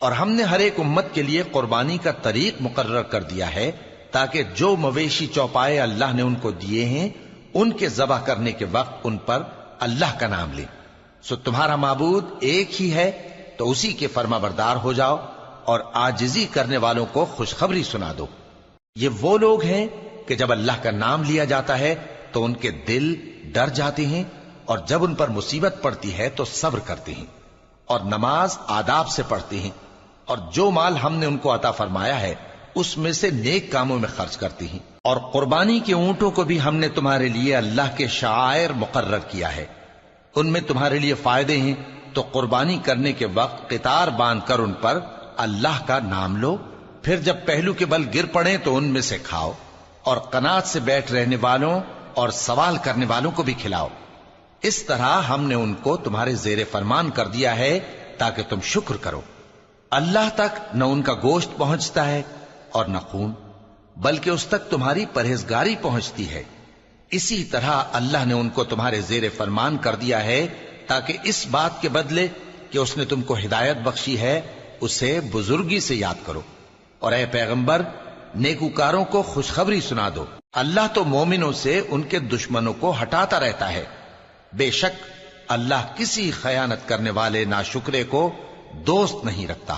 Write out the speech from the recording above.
اور ہم نے ہر ایک امت کے لیے قربانی کا طریق مقرر کر دیا ہے تاکہ جو مویشی چوپائے اللہ نے ان کو دیے ہیں ان کے ذبح کرنے کے وقت ان پر اللہ کا نام لیں۔ سو تمہارا معبود ایک ہی ہے تو اسی کے فرما بردار ہو جاؤ اور عاجزی کرنے والوں کو خوشخبری سنا دو۔ یہ وہ لوگ ہیں کہ جب اللہ کا نام لیا جاتا ہے تو ان کے دل ڈر جاتے ہیں، اور جب ان پر مصیبت پڑتی ہے تو صبر کرتے ہیں، اور نماز آداب سے پڑھتے ہیں، اور جو مال ہم نے ان کو عطا فرمایا ہے اس میں سے نیک کاموں میں خرچ کرتے ہیں۔ اور قربانی کے اونٹوں کو بھی ہم نے تمہارے لیے اللہ کے شعائر مقرر کیا ہے، ان میں تمہارے لیے فائدے ہیں، تو قربانی کرنے کے وقت قطار باندھ کر ان پر اللہ کا نام لو، پھر جب پہلو کے بل گر پڑیں تو ان میں سے کھاؤ، اور قناعت سے بیٹھ رہنے والوں اور سوال کرنے والوں کو بھی کھلاؤ۔ اس طرح ہم نے ان کو تمہارے زیر فرمان کر دیا ہے تاکہ تم شکر کرو۔ اللہ تک نہ ان کا گوشت پہنچتا ہے اور نہ خون، بلکہ اس تک تمہاری پرہیزگاری پہنچتی ہے۔ اسی طرح اللہ نے ان کو تمہارے زیر فرمان کر دیا ہے تاکہ اس بات کے بدلے کہ اس نے تم کو ہدایت بخشی ہے اسے بزرگی سے یاد کرو۔ اور اے پیغمبر، نیکوکاروں کو خوشخبری سنا دو، اللہ تو مومنوں سے ان کے دشمنوں کو ہٹاتا رہتا ہے۔ بے شک اللہ کسی خیانت کرنے والے ناشکرے کو دوست نہیں رکھتا۔